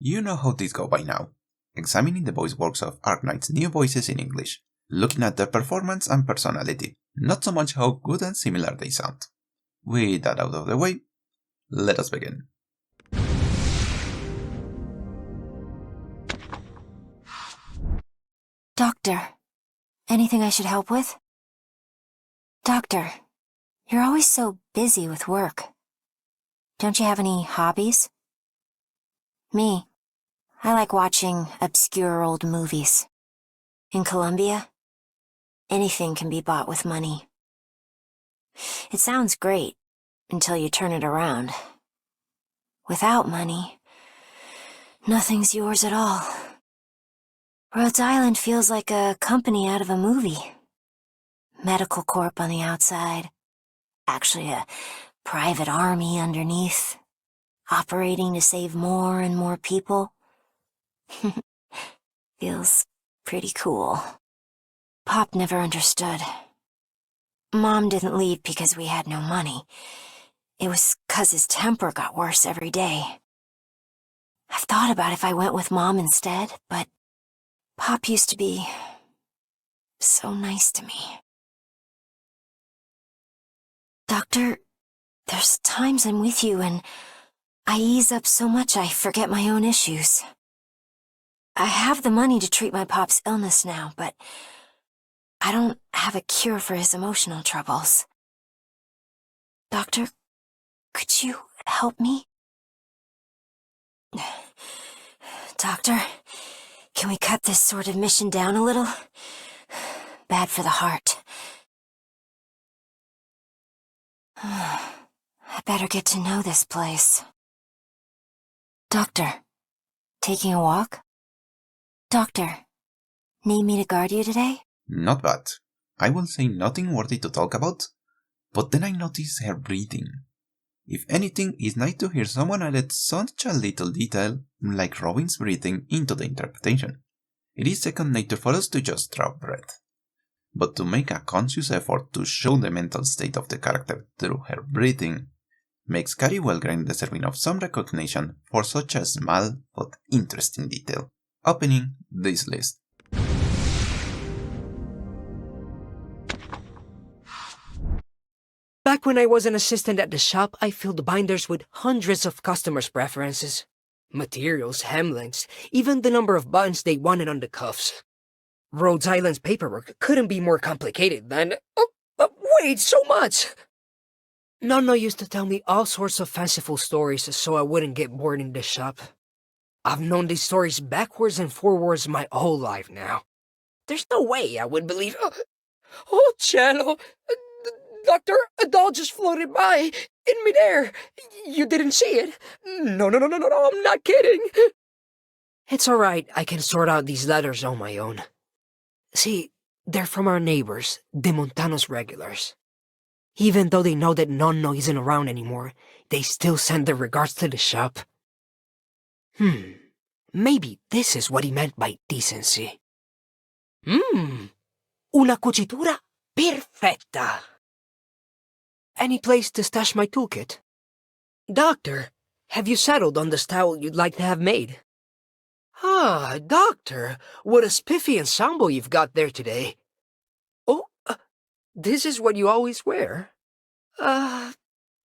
You know how these go by now. Examining the voice works of Arknights' new voices in English, looking at their performance and personality, not so much how good and similar they sound. With that out of the way, let us begin. Doctor, anything I should help with? Doctor, you're always so busy with work. Don't you have any hobbies? Me, I like watching obscure old movies. In Colombia, anything can be bought with money. It sounds great until you turn it around. Without money, nothing's yours at all. Rhodes Island feels like a company out of a movie. Medical Corp on the outside, actually a private army underneath, operating to save more and more people. Feels pretty cool. Pop never understood. Mom didn't leave because we had no money. It was 'cause his temper got worse every day. I've thought about if I went with Mom instead, but Pop used to be so nice to me. Doctor, there's times I'm with you and I ease up so much I forget my own issues. I have the money to treat my Pop's illness now, but I don't have a cure for his emotional troubles. Doctor, could you help me? Doctor, can we cut this sort of mission down a little? Bad for the heart. I better get to know this place. Doctor, taking a walk? Doctor, need me to guard you today? Not bad. I will say nothing worthy to talk about, but then I notice her breathing. If anything, it's nice to hear someone added such a little detail like Robin's breathing into the interpretation. It is second nature for us to just draw breath. But to make a conscious effort to show the mental state of the character through her breathing makes Carrie Wellgren deserving of some recognition for such a small but interesting detail. Opening this list. Back when I was an assistant at the shop, I filled binders with hundreds of customers' preferences. Materials, hemlengths, even the number of buttons they wanted on the cuffs. Rhodes Island's paperwork couldn't be more complicated than... wait, so much! Nonno used to tell me all sorts of fanciful stories so I wouldn't get bored in the shop. I've known these stories backwards and forwards my whole life now. There's no way I would believe... Oh, Cello! Doctor, a doll just floated by, in midair. You didn't see it? No, I'm not kidding. It's all right, I can sort out these letters on my own. See, they're from our neighbors, the Montanos regulars. Even though they know that Nonno isn't around anymore, they still send their regards to the shop. Maybe this is what he meant by decency. Una cucitura perfetta. Any place to stash my toolkit? Doctor, have you settled on the style you'd like to have made? Ah, Doctor, what a spiffy ensemble you've got there today. Oh, this is what you always wear?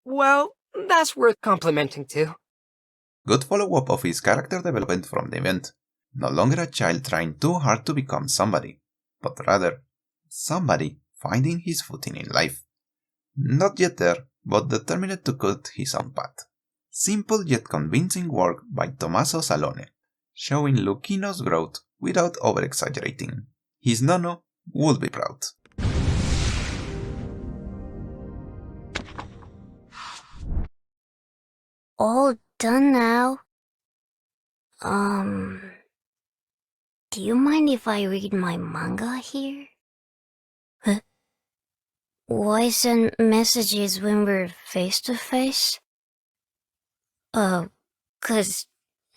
Well, that's worth complimenting too. Good follow-up of his character development from the event. No longer a child trying too hard to become somebody, but rather, somebody finding his footing in life. Not yet there, but determined to cut his own path. Simple yet convincing work by Tommaso Salone, showing Lucchino's growth without over-exaggerating. His nonno would be proud. All done now. Do you mind if I read my manga here? Huh? Why send messages when we're face to face? 'Cause,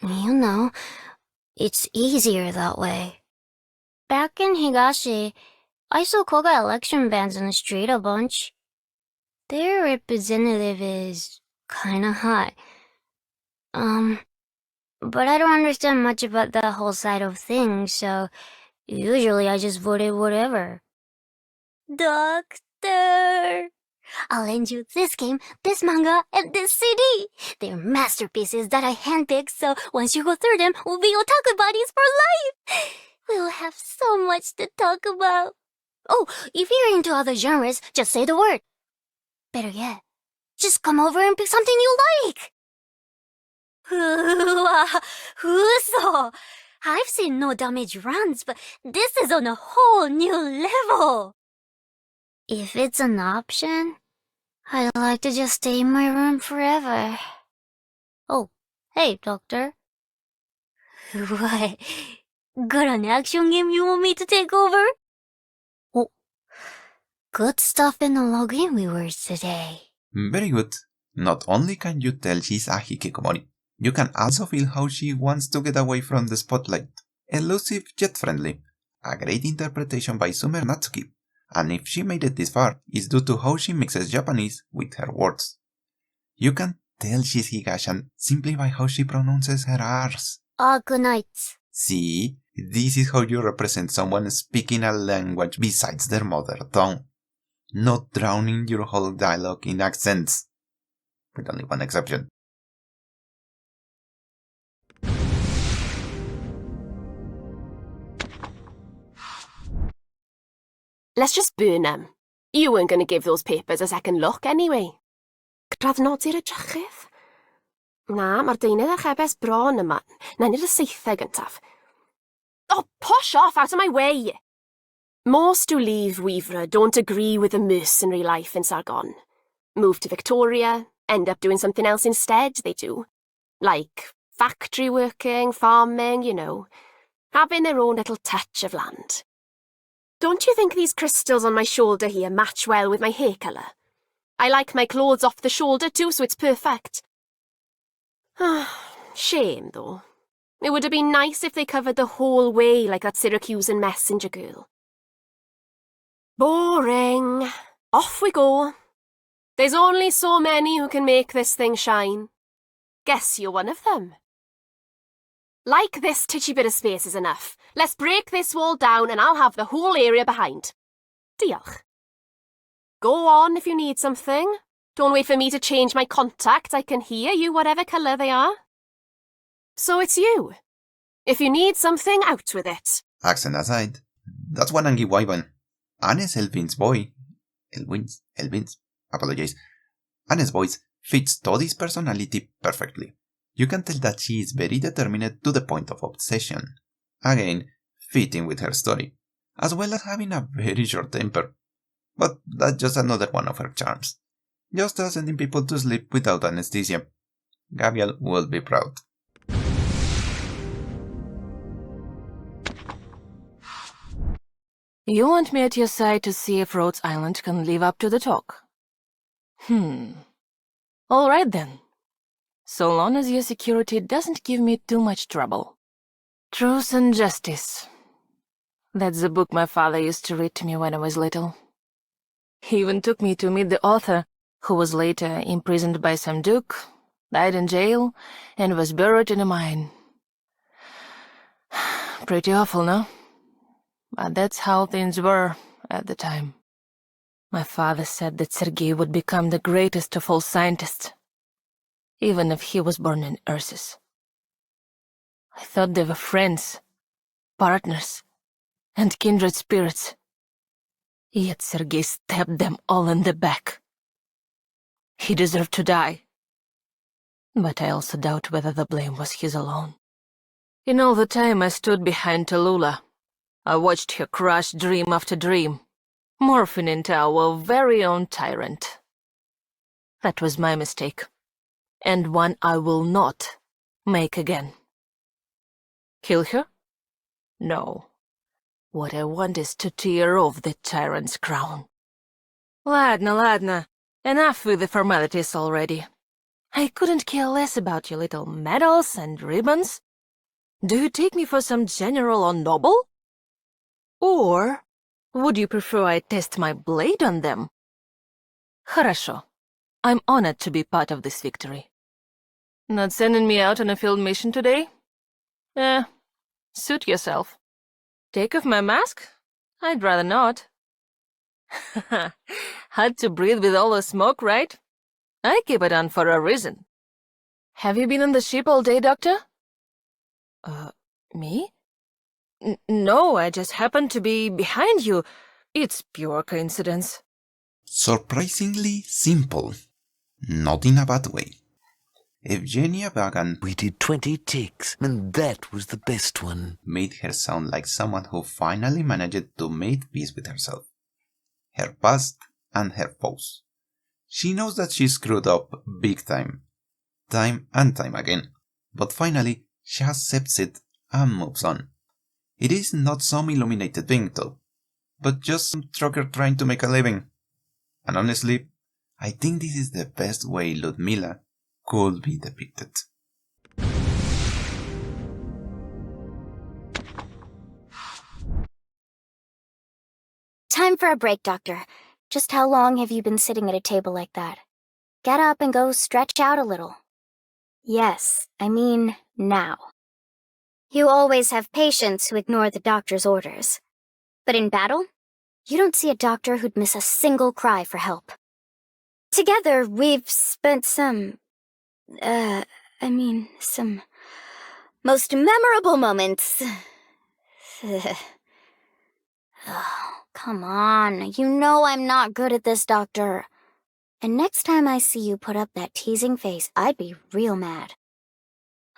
you know, it's easier that way. Back in Higashi, I saw Koga election bands on the street a bunch. Their representative is kinda hot. but I don't understand much about the whole side of things, so usually I just voted whatever. Doctor! I'll lend you this game, this manga, and this CD. They're masterpieces that I handpicked, so once you go through them, we'll be otaku buddies for life. We'll have so much to talk about. Oh, if you're into other genres, just say the word. Better yet, just come over and pick something you like. Uso! I've seen no damage runs, but this is on a whole new level. If it's an option, I'd like to just stay in my room forever. Oh, hey, Doctor. What? Got an action game you want me to take over? Oh, good stuff in the login viewers today. Very good. Not only can you tell she's a hikikomori, you can also feel how she wants to get away from the spotlight. Elusive yet friendly. A great interpretation by Summer Natsuki. And if she made it this far, it's due to how she mixes Japanese with her words. You can tell she's Higashan simply by how she pronounces her R's. Arknights. See, this is how you represent someone speaking a language besides their mother tongue. Not drowning your whole dialogue in accents. With only one exception. Let's just burn them. You weren't going to give those papers a second look anyway. Graddnod i'r edrychydd? Na, mae'r deunydd archebus bron yma. Na nid y seithau gyntaf. Oh, push off out of my way! Most who leave Weaver don't agree with the mercenary life in Sargon. Move to Victoria, end up doing something else instead, they do. Like factory working, farming, you know. Having their own little touch of land. Don't you think these crystals on my shoulder here match well with my hair colour? I like my clothes off the shoulder too, so it's perfect. Shame, though. It would have been nice if they covered the whole way like that Syracusan messenger girl. Boring. Off we go. There's only so many who can make this thing shine. Guess you're one of them. Like this titchy bit of space is enough. Let's break this wall down and I'll have the whole area behind. Diolch. Go on if you need something. Don't wait for me to change my contacts. I can hear you whatever colour they are. So it's you. If you need something, out with it. Accent aside, that's one Angie Wyvern. Anne's Elvin's voice fits Todd's personality perfectly. You can tell that she is very determined to the point of obsession. Again, fitting with her story, as well as having a very short temper. But that's just another one of her charms. Just sending people to sleep without anesthesia. Gabriel will be proud. You want me at your side to see if Rhodes Island can live up to the talk? All right then. So long as your security doesn't give me too much trouble. Truth and Justice. That's the book my father used to read to me when I was little. He even took me to meet the author, who was later imprisoned by some duke, died in jail, and was buried in a mine. Pretty awful, no? But that's how things were at the time. My father said that Sergei would become the greatest of all scientists, even if he was born in Ursus. I thought they were friends, partners, and kindred spirits. Yet Sergei stabbed them all in the back. He deserved to die. But I also doubt whether the blame was his alone. In all the time I stood behind Tallulah, I watched her crush dream after dream, morphing into our very own tyrant. That was my mistake, and one I will not make again. Kill her? No. What I want is to tear off the tyrant's crown. Ladna, enough with the formalities already. I couldn't care less about your little medals and ribbons. Do you take me for some general or noble? Or would you prefer I test my blade on them? Хорошо. I'm honored to be part of this victory. Not sending me out on a field mission today? Suit yourself. Take off my mask? I'd rather not. Had to breathe with all the smoke, right? I keep it on for a reason. Have you been on the ship all day, Doctor? Me? No, I just happened to be behind you. It's pure coincidence. Surprisingly simple. Not in a bad way. Evgenia Bagan We did 20 ticks, and that was the best one. made her sound like someone who finally managed to make peace with herself, her past, and her foes. She knows that she screwed up big time and time again, but finally she accepts it and moves on. It is not some illuminated being though, but just some trucker trying to make a living. And honestly, I think this is the best way Lud Miller could be depicted. Time for a break, Doctor. Just how long have you been sitting at a table like that? Get up and go stretch out a little. Yes, I mean now. You always have patients who ignore the doctor's orders. But in battle, you don't see a doctor who'd miss a single cry for help. Together, we've spent some most memorable moments. Oh, come on. You know I'm not good at this, Doctor. And next time I see you put up that teasing face, I'd be real mad.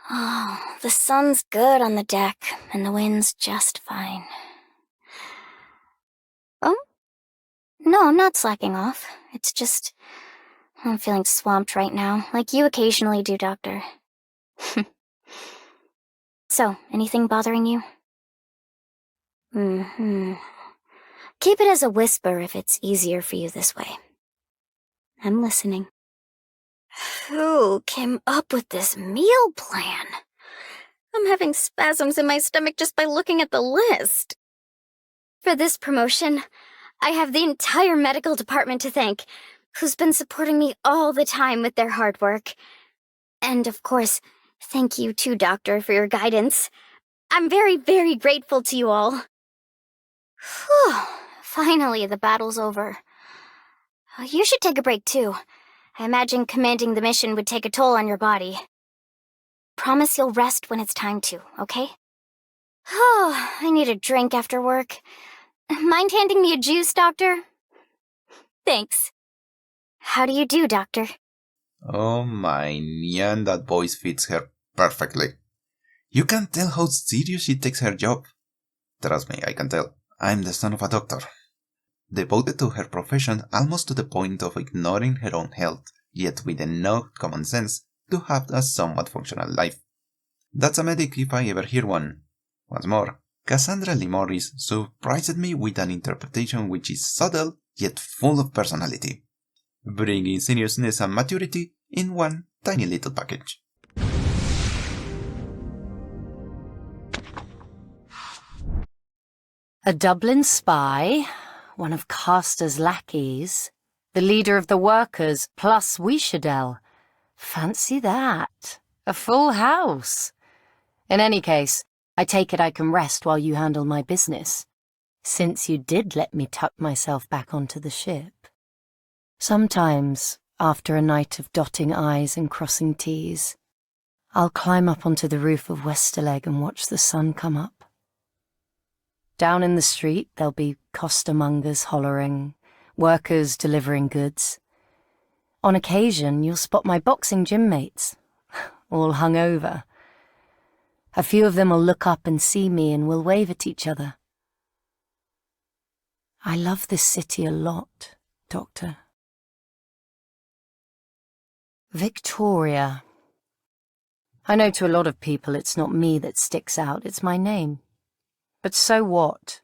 Oh, the sun's good on the deck, and the wind's just fine. Oh? No, I'm not slacking off. It's just... I'm feeling swamped right now, like you occasionally do, Doctor. So, anything bothering you? Keep it as a whisper if it's easier for you this way. I'm listening. Who came up with this meal plan? I'm having spasms in my stomach just by looking at the list. For this promotion, I have the entire medical department to thank, who's been supporting me all the time with their hard work. And of course, thank you too, Doctor, for your guidance. I'm very, very grateful to you all. Whew, finally, the battle's over. You should take a break too. I imagine commanding the mission would take a toll on your body. Promise you'll rest when it's time to, okay? Oh, I need a drink after work. Mind handing me a juice, Doctor? Thanks. How do you do, Doctor? Oh my Nyan, that voice fits her perfectly. You can tell how serious she takes her job. Trust me, I can tell. I'm the son of a doctor. Devoted to her profession almost to the point of ignoring her own health, yet with enough common sense to have a somewhat functional life. That's a medic if I ever hear one. What's more, Cassandra Lee Morris surprised me with an interpretation which is subtle yet full of personality, bringing seriousness and maturity in one tiny little package. A Dublin spy, one of Caster's lackeys, the leader of the workers, plus Wieshadel. Fancy that. A full house. In any case, I take it I can rest while you handle my business, since you did let me tuck myself back onto the ship. Sometimes, after a night of dotting I's and crossing T's, I'll climb up onto the roof of Westerleg and watch the sun come up. Down in the street, there'll be costermongers hollering, workers delivering goods. On occasion, you'll spot my boxing gym mates, all hungover. A few of them will look up and see me and we'll wave at each other. I love this city a lot, Doctor. Victoria. I know to a lot of people it's not me that sticks out, it's my name. But so what?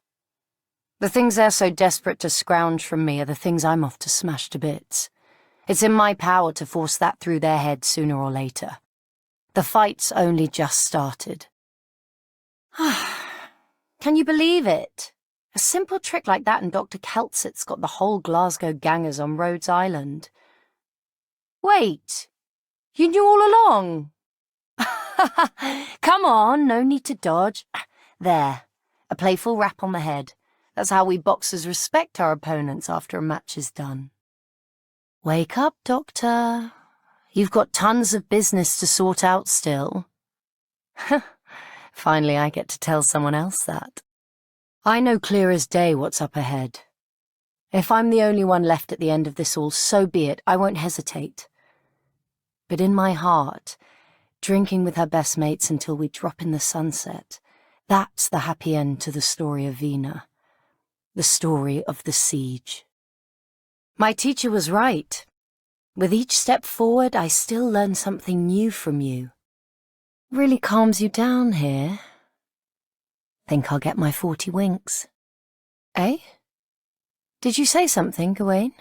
The things they're so desperate to scrounge from me are the things I'm off to smash to bits. It's in my power to force that through their heads sooner or later. The fight's only just started. Can you believe it? A simple trick like that and Dr. Keltsit's got the whole Glasgow gangers on Rhodes Island. Wait, you knew all along? Come on, no need to dodge. There, a playful rap on the head. That's how we boxers respect our opponents after a match is done. Wake up, Doctor. You've got tons of business to sort out still. Finally, I get to tell someone else that. I know clear as day what's up ahead. If I'm the only one left at the end of this all, so be it. I won't hesitate. But in my heart, drinking with her best mates until we drop in the sunset, that's the happy end to the story of Vina. The story of the siege. My teacher was right. With each step forward, I still learn something new from you. Really calms you down here. Think I'll get my 40 winks. Eh? Did you say something, Gawain?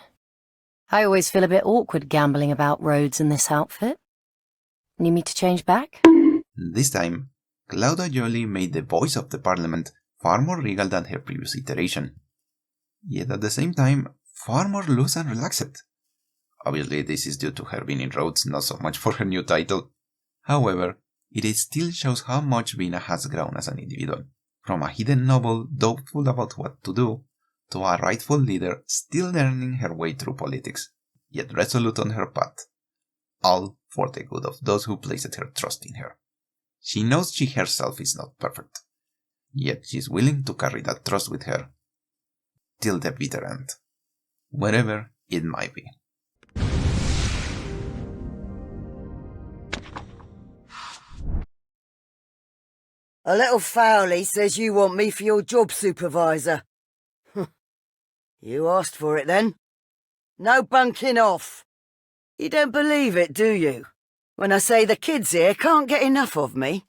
I always feel a bit awkward gambling about roads in this outfit. Need me to change back? This time, Claudia Jolie made the voice of the Parliament far more regal than her previous iteration. Yet at the same time, far more loose and relaxed. Obviously, this is due to her being in Rhodes, not so much for her new title. However, it still shows how much Vina has grown as an individual. From a hidden noble doubtful about what to do, to a rightful leader still learning her way through politics, yet resolute on her path. All for the good of those who placed her trust in her. She knows she herself is not perfect, yet she is willing to carry that trust with her till the bitter end, wherever it might be. A little Fowley says you want me for your job supervisor. You asked for it then. No bunking off. You don't believe it, do you? When I say the kids here can't get enough of me.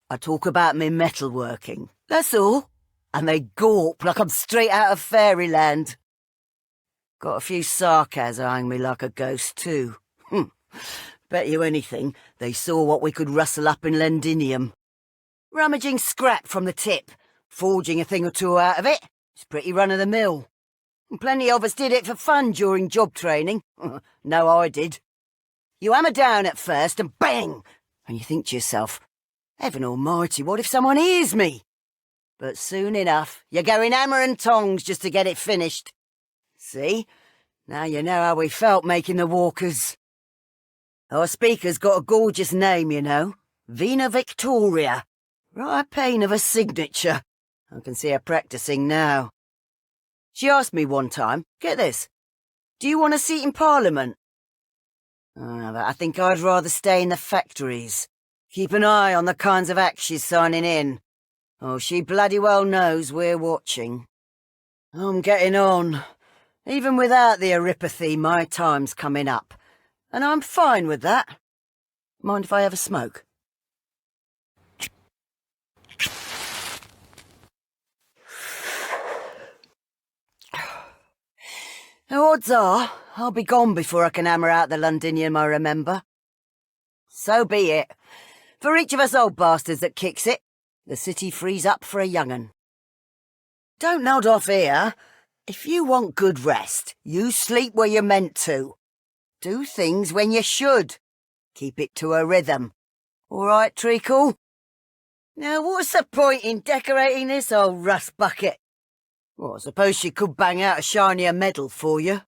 I talk about me metalworking, that's all. And they gawp like I'm straight out of fairyland. Got a few sarcas eyeing me like a ghost too. Bet you anything they saw what we could rustle up in Londinium. Rummaging scrap from the tip, forging a thing or two out of it. It's pretty run-of-the-mill. Plenty of us did it for fun during job training. No, I did. You hammer down at first and bang! And you think to yourself, heaven almighty, what if someone hears me? But soon enough, you're going hammer and tongs just to get it finished. See? Now you know how we felt making the walkers. Our speaker's got a gorgeous name, you know. Vina Victoria. Right pain of a signature. I can see her practising now. She asked me one time, get this, do you want a seat in Parliament? I think I'd rather stay in the factories. Keep an eye on the kinds of acts she's signing in. Oh, she bloody well knows we're watching. I'm getting on. Even without the eripathy, my time's coming up. And I'm fine with that. Mind if I have a smoke? The odds are, I'll be gone before I can hammer out the Londinium I remember. So be it. For each of us old bastards that kicks it, the city frees up for a young'un. Don't nod off here. If you want good rest, you sleep where you're meant to. Do things when you should. Keep it to a rhythm. All right, Treacle? Now, what's the point in decorating this old rust bucket? Well, I suppose she could bang out a shinier medal for you.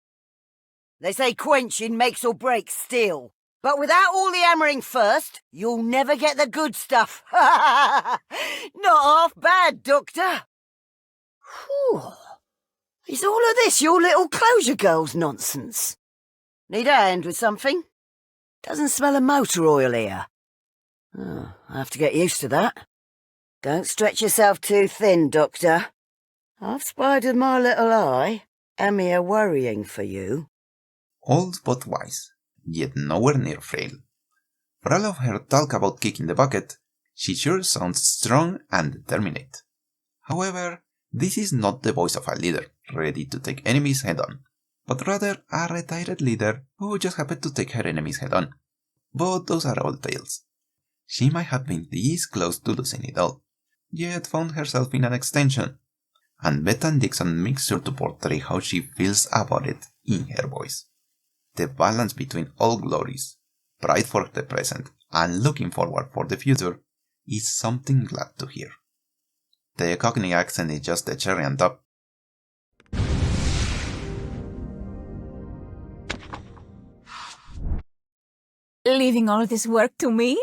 They say quenching makes or breaks steel. But without all the hammering first, you'll never get the good stuff. Not half bad, Doctor. Whew. Is all of this your little closure girl's nonsense? Need a hand with something? Doesn't smell of motor oil here. Oh, I have to get used to that. Don't stretch yourself too thin, Doctor. I've spied with my little eye, and me a worrying for you. Old but wise, yet nowhere near frail. For all of her talk about kicking the bucket, she sure sounds strong and determined. However, this is not the voice of a leader ready to take enemies head-on, but rather a retired leader who just happened to take her enemies head-on. But those are old tales. She might have been this close to losing it all, yet found herself in an extension, and Bethan Dixon makes sure to portray how she feels about it in her voice. The balance between all glories, pride for the present and looking forward for the future is something glad to hear. The Cockney accent is just the cherry on top. Leaving all this work to me?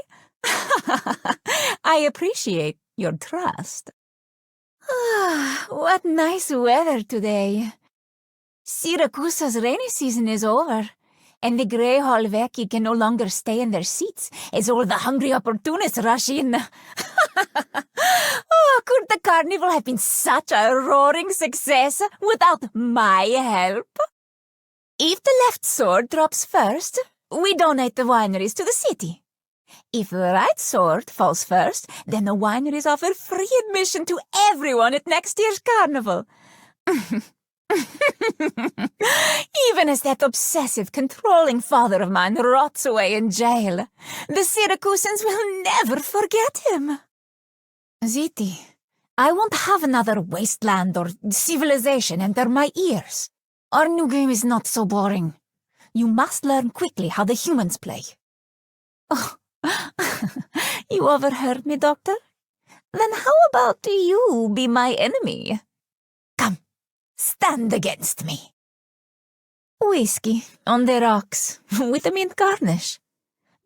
I appreciate your trust. What nice weather today. Syracusa's rainy season is over, and the grey Hallveki can no longer stay in their seats as all the hungry opportunists rush in. Could the carnival have been such a roaring success without my help? If the left sword drops first, we donate the wineries to the city. If the right sword falls first, then the wineries offer free admission to everyone at next year's carnival. Even as that obsessive, controlling father of mine rots away in jail, the Syracusans will never forget him. Ziti, I won't have another wasteland or civilization enter my ears. Our new game is not so boring. You must learn quickly how the humans play. Oh, you overheard me, Doctor? Then how about you be my enemy? Come, stand against me. Whiskey on the rocks with a mint garnish.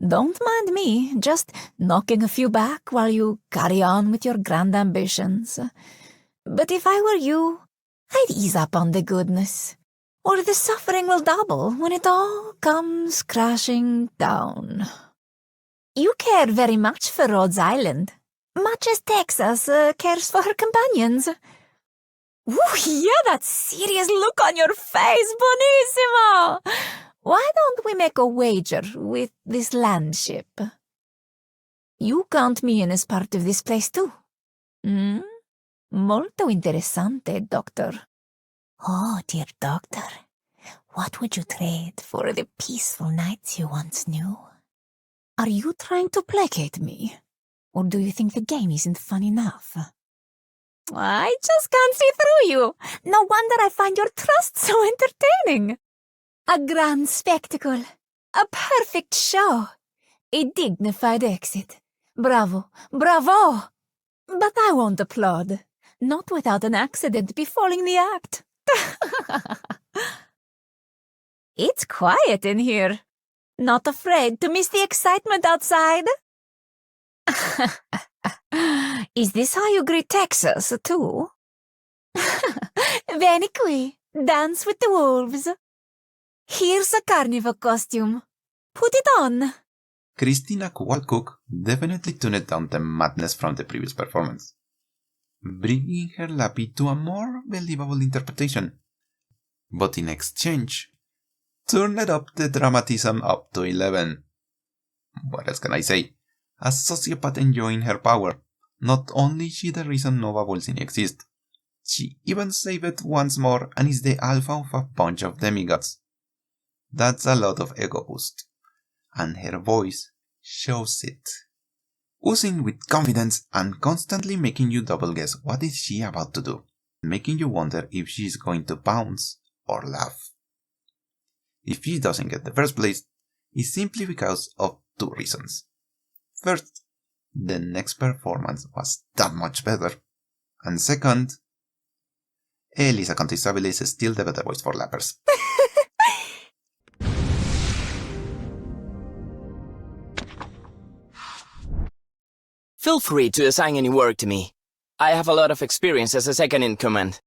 Don't mind me, just knocking a few back while you carry on with your grand ambitions. But if I were you, I'd ease up on the goodness, or the suffering will double when it all comes crashing down. You care very much for Rhodes Island, much as Texas cares for her companions. Ooh, yeah, that serious look on your face, Bonissimo! Why don't we make a wager with this landship? You count me in as part of this place too. Molto interessante, Doctor. Oh, dear Doctor, what would you trade for the peaceful nights you once knew? Are you trying to placate me? Or do you think the game isn't fun enough? I just can't see through you. No wonder I find your trust so entertaining. A grand spectacle. A perfect show. A dignified exit. Bravo, bravo! But I won't applaud. Not without an accident befalling the act. It's quiet in here. Not afraid to miss the excitement outside? Is this how you greet Texas, too? Vieni qui, dance with the wolves. Here's a carnival costume. Put it on. Christina Kowalcook definitely tuned down the madness from the previous performance, bringing her Lappy to a more believable interpretation. But in exchange, turned up the dramatism up to 11. What else can I say? A sociopath enjoying her power. Not only is she the reason Nova Bolsini exists, she even saved it once more and is the alpha of a bunch of demigods. That's a lot of ego boost, and her voice shows it. Oozing with confidence and constantly making you double guess what is she about to do, making you wonder if she is going to bounce or laugh. If she doesn't get the first place, it's simply because of two reasons. First, the next performance was that much better. And second, Elisa Contestabilis is still the better voice for lappers. Feel free to assign any work to me. I have a lot of experience as a second in command.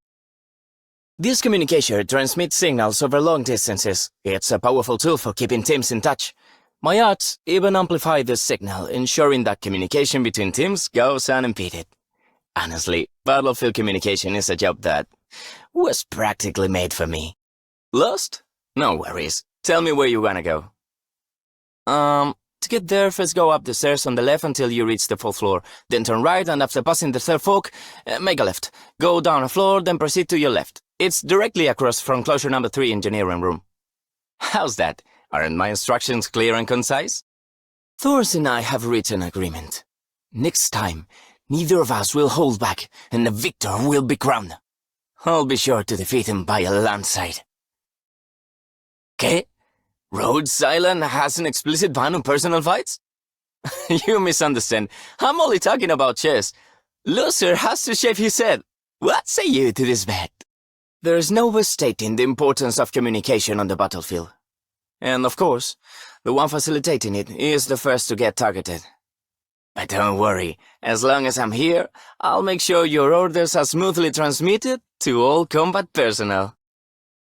This communicator transmits signals over long distances. It's a powerful tool for keeping teams in touch. My arts even amplify this signal, ensuring that communication between teams goes unimpeded. Honestly, battlefield communication is a job that was practically made for me. Lost? No worries. Tell me where you wanna go. To get there, first go up the stairs on the left until you reach the 4th floor. Then turn right, and after passing the 3rd fork, make a left. Go down a floor, then proceed to your left. It's directly across from closure number 3 engineering room. How's that? Aren't my instructions clear and concise? Thors and I have reached an agreement. Next time, neither of us will hold back, and the victor will be crowned. I'll be sure to defeat him by a landslide. ¿Qué? Rhodes Island has an explicit ban on personal fights? You misunderstand. I'm only talking about chess. Loser has to shave his head. What say you to this bet? There's no overstating the importance of communication on the battlefield. And of course, the one facilitating it is the first to get targeted. But don't worry, as long as I'm here, I'll make sure your orders are smoothly transmitted to all combat personnel.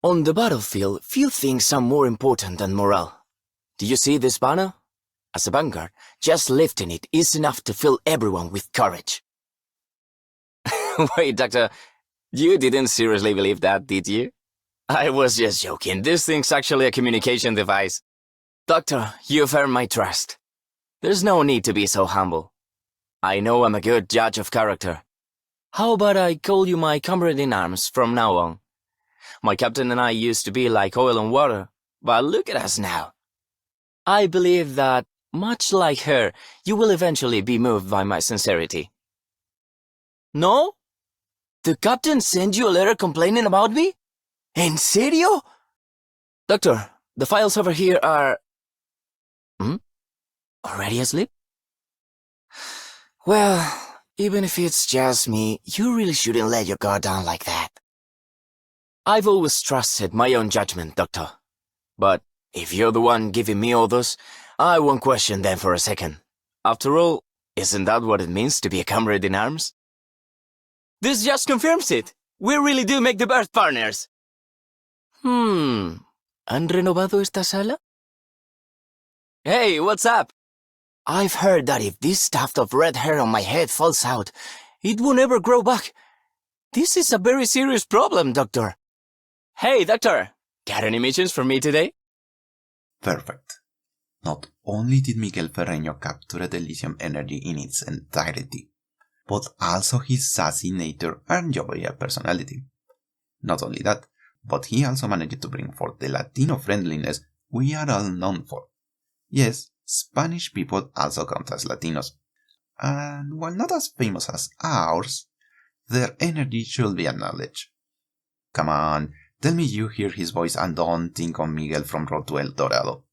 On the battlefield, few things are more important than morale. Do you see this banner? As a vanguard, just lifting it is enough to fill everyone with courage. Wait, Doctor, you didn't seriously believe that, did you? I was just joking. This thing's actually a communication device. Doctor, you've earned my trust. There's no need to be so humble. I know I'm a good judge of character. How about I call you my comrade in arms from now on? My captain and I used to be like oil and water, but look at us now. I believe that, much like her, you will eventually be moved by my sincerity. No? The captain sent you a letter complaining about me? En serio? Doctor, the files over here are... Already asleep? Well, even if it's just me, you really shouldn't let your guard down like that. I've always trusted my own judgment, Doctor. But if you're the one giving me orders, I won't question them for a second. After all, isn't that what it means to be a comrade in arms? This just confirms it. We really do make the best partners. ¿Han renovado esta sala? Hey, what's up? I've heard that if this tuft of red hair on my head falls out, it won't ever grow back. This is a very serious problem, Doctor. Hey, Doctor, got any missions for me today? Perfect. Not only did Miguel Ferreño capture the Elysium energy in its entirety, but also his sassy nature and jovial personality. Not only that, but he also managed to bring forth the Latino friendliness we are all known for. Yes, Spanish people also count as Latinos, and while not as famous as ours, their energy should be acknowledged. Come on, tell me you hear his voice and don't think of Miguel from Road to El Dorado.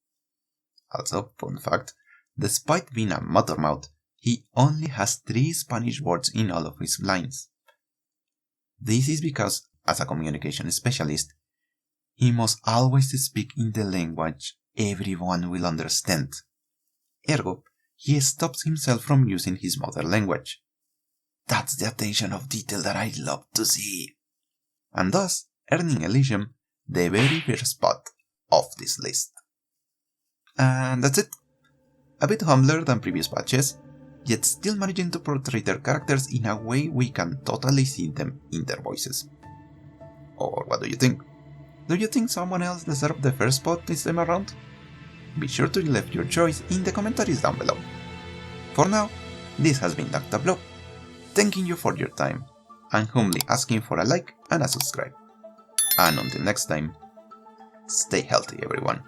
Also, fun fact, despite being a muttermouth, he only has 3 Spanish words in all of his lines. This is because, as a communication specialist, he must always speak in the language everyone will understand. Ergo, he stops himself from using his mother language. That's the attention of detail that I love to see. And thus, earning Elysium the very first spot of this list. And that's it. A bit humbler than previous batches, yet still managing to portray their characters in a way we can totally see them in their voices. Or what do you think? Do you think someone else deserved the first spot this time around? Be sure to leave your choice in the commentaries down below. For now, this has been Dr. Blow, thanking you for your time, and humbly asking for a like and a subscribe. And until next time, stay healthy everyone.